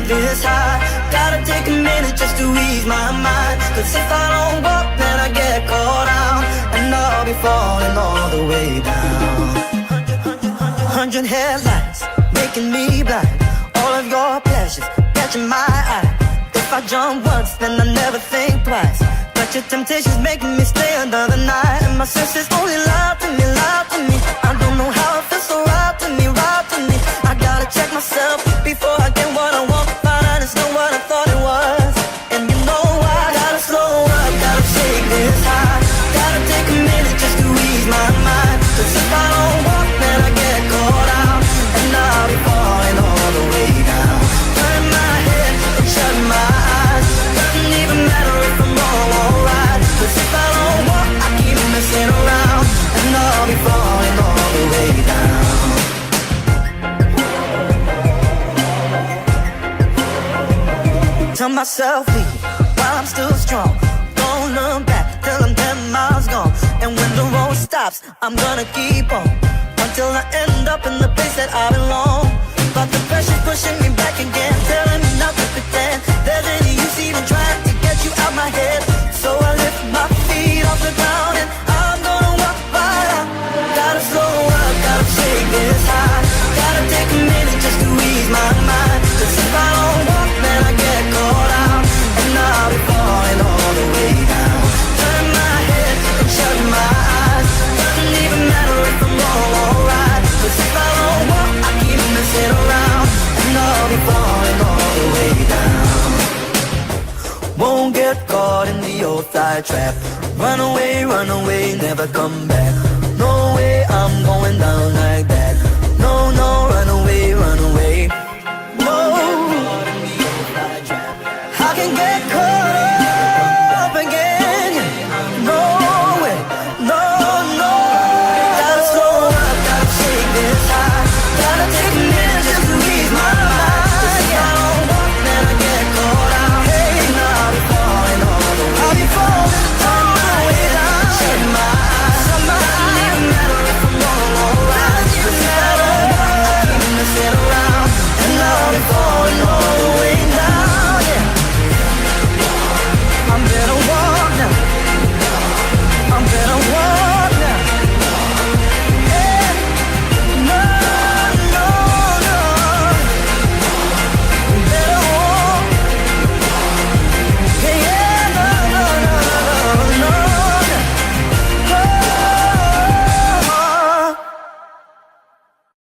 this high. Gotta take a minute just to ease my mind. Cause if I don't walk, then I get caught out, and I'll be falling all the way down. 100 headlights making me blind. All of your pleasures catching my eye. If I jump once, then I never think twice. But your temptation's making me stay another night. And my senses only lie to me, lie to me. I don't know how it feels so right to me, right to me. I gotta check myself before I get what I want. Find out it's not what I thought it was. And you know I gotta slow up, gotta take this high. Gotta take a minute just to ease my mind. Cause if I don't walk, then I get caught out, and I'll be falling all the way down. Turn my head and shut my eyes. Doesn't even matter if I'm wrong or right. Cause if I don't walk, I keep messing around, and I'll be falling all the way down. Tell myself leave while I'm still strong. Don't look back till I'm 10 miles gone. And when the road stops, I'm gonna keep on until I end up in the place that I belong. But the pressure's pushing me back again, telling me not to pretend there's any use even trying to get you out my head. So I lift my feet off the ground and I'm gonna walk right out. Gotta slow up, gotta take this high. Gotta take a minute just to ease my mind. Cause if I don't walk, then I get caught out, and I'll be falling all the way down. Turn my head and shut my eyes. Doesn't even matter if I'm wrong or right. Cause if I don't walk, I keep messing around, and I'll be falling all the way down. Won't get caught in the old thigh trap. Run away, never come back. No way, I'm going down like that. No, no, run away, run away. No, I can get caught.